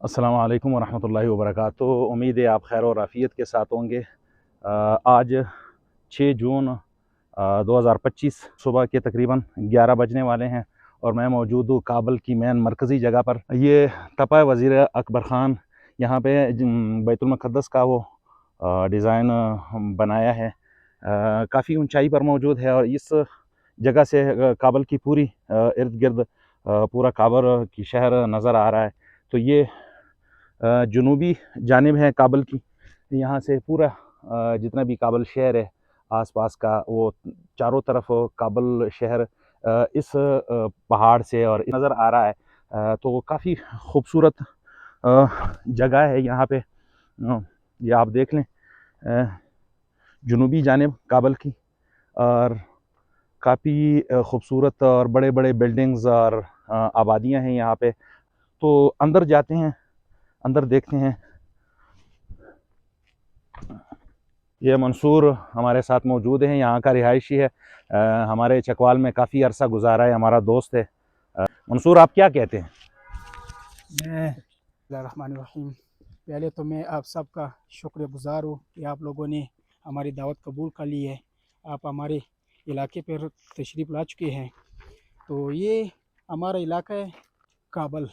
अस्सलाम वालेकुम वरहमतुल्लाहि वबरकातुहू। उम्मीद है आप खैर और आफ़ियत के साथ होंगे। आज 6 जून 2025 सुबह के तकरीबन 11 बजने वाले हैं और मैं मौजूद हूँ काबल की मेन मरकज़ी जगह पर। ये तपा वज़ीर अकबर ख़ान यहाँ पे बैतुल मुक़द्दस का वो डिज़ाइन बनाया है। काफ़ी ऊंचाई पर मौजूद है और इस जगह से काबल की पूरी इर्द गिर्द पूरा काबल की शहर नज़र आ रहा है। तो ये जनूबी जानिब है काबल की। यहाँ से पूरा जितना भी काबल शहर है आसपास का, वो चारों तरफ काबल शहर इस पहाड़ से और नज़र आ रहा है। तो काफ़ी खूबसूरत जगह है यहाँ पे। ये आप देख लें जनूबी जानिब काबल की, और काफ़ी खूबसूरत और बड़े बड़े बिल्डिंग्स और आबादियाँ हैं यहाँ पे। तो अंदर जाते हैं, अंदर देखते हैं। ये मंसूर हमारे साथ मौजूद हैं, यहाँ का रिहायशी है। हमारे चकवाल में काफ़ी अरसा गुजारा है, हमारा दोस्त है। मंसूर, आप क्या कहते हैं? बिस्मिल्लाहिर्रहमानिर्रहीम। पहले तो मैं आप सबका शुक्रगुजार हूँ कि आप लोगों ने हमारी दावत कबूल कर ली है, आप हमारे इलाके पर तशरीफ़ ला चुके हैं। तो ये हमारा इलाका है काबल,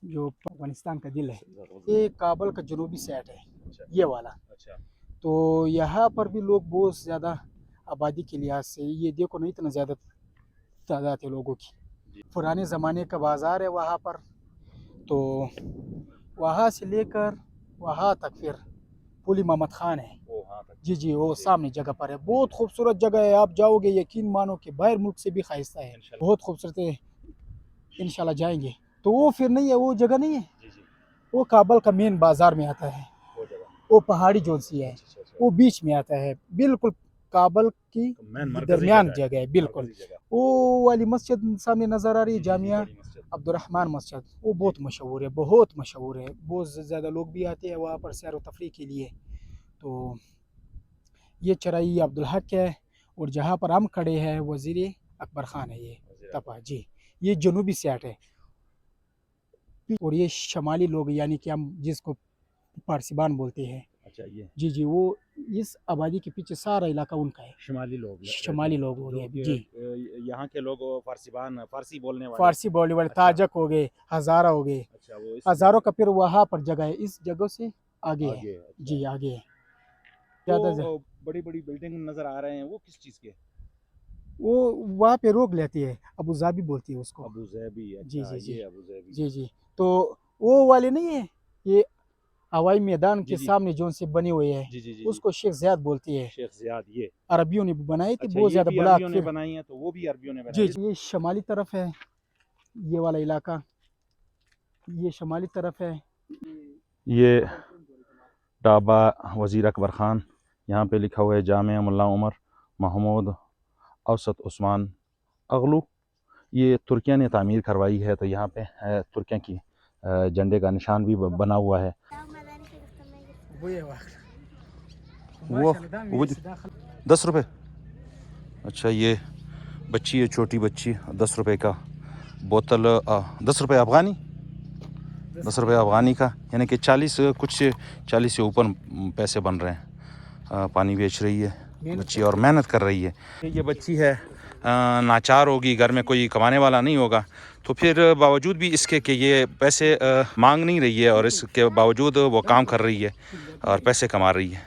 जो अफगानिस्तान का दिल है। ये काबल का जनूबी साइड है, ये वाला। तो यहाँ पर भी लोग बहुत ज़्यादा आबादी के लिहाज से, ये देखो ना, इतना ज़्यादा तादाद है लोगों की। पुराने ज़माने का बाज़ार है वहाँ पर। तो वहाँ से लेकर वहाँ तक फिर पुल इमामत खान है। जी जी, वो सामने जगह पर है। बहुत खूबसूरत जगह है, आप जाओगे यकीन मानो कि बाहर मुल्क से भी खाइस्ता है, बहुत खूबसूरत है। इंशाल्लाह जाएंगे। तो वो फिर नहीं है, वो जगह नहीं है, वो काबल का मेन बाज़ार में आता है। वो पहाड़ी जोन सी है, वो बीच में आता है, बिल्कुल काबल की दरमियान जगह है बिल्कुल। वो वाली मस्जिद सामने नज़र आ रही है, जामिया अब्दुर्रहमान मस्जिद, वो बहुत मशहूर है, बहुत मशहूर है। बहुत ज़्यादा लोग भी आते हैं वहाँ पर सैर व तफरीह के लिए। तो ये चराई अब्दुल हक है, और जहाँ पर हम खड़े हैं वज़ीर अकबर ख़ान है, ये तपा जी। ये जनूबी साइड है, और ये शमाली लोग यानी कि हम जिसको पारसीबान बोलते हैं। अच्छा, ये जी जी, वो इस आबादी के पीछे सारा इलाका उनका है। शुमाली लोग, शुमाली लोग हो गए जी। यहाँ के लोग फारसीबान, फारसी बोलने वाले, फारसी बोलने वाले ताजक हो गए, हज़ारा हो गए। अच्छा, वो हज़ारों का फिर वहाँ पर जगह है, इस जगह से आगे है। अच्छा। जी आगे है। वो बड़ी बड़ी बिल्डिंग नजर आ रहे हैं, वो किस चीज़ के? वो वहाँ पे रोक लेती है, अबू ज़ाबी बोलती है उसको। अबू ज़ैबी। जी जी जी, ये अबू ज़ैबी। जी जी। तो वो वाले नहीं है, ये हवाई मैदान के सामने जो से बनी हुई है, जी, उसको शेख ज़ियाद बोलती है। शेख ज़ियाद, ये अरबियों ने बनाई थी, अच्छा, बहुत ये ज़्यादा भी ब्लॉक अरबियों ने फिर। बनाई है, तो वो भी अरबियों ने जी बनाई। ये शमाली तरफ है, ये वाला इलाका, ये शमाली तरफ है। ये डाबा वज़ीर अकबर ख़ान, यहाँ पे लिखा हुआ है जामिया मुल्ला उमर महमूद औसत उस्मान अगलू। ये तुर्किया ने तामीर करवाई है, तो यहाँ पे तुर्किया की झंडे का निशान भी बना हुआ है। वो 10 रुपये। अच्छा, ये बच्ची है, छोटी बच्ची, 10 रुपये का बोतल, 10 रुपये अफ़गानी, 10 रुपये अफ़गानी का, यानी कि 40 से ऊपर पैसे बन रहे हैं। पानी बेच रही है बच्ची और मेहनत कर रही है। ये बच्ची है नाचार होगी, घर में कोई कमाने वाला नहीं होगा, तो फिर बावजूद भी इसके कि ये पैसे मांग नहीं रही है, और इसके बावजूद वो काम कर रही है और पैसे कमा रही है।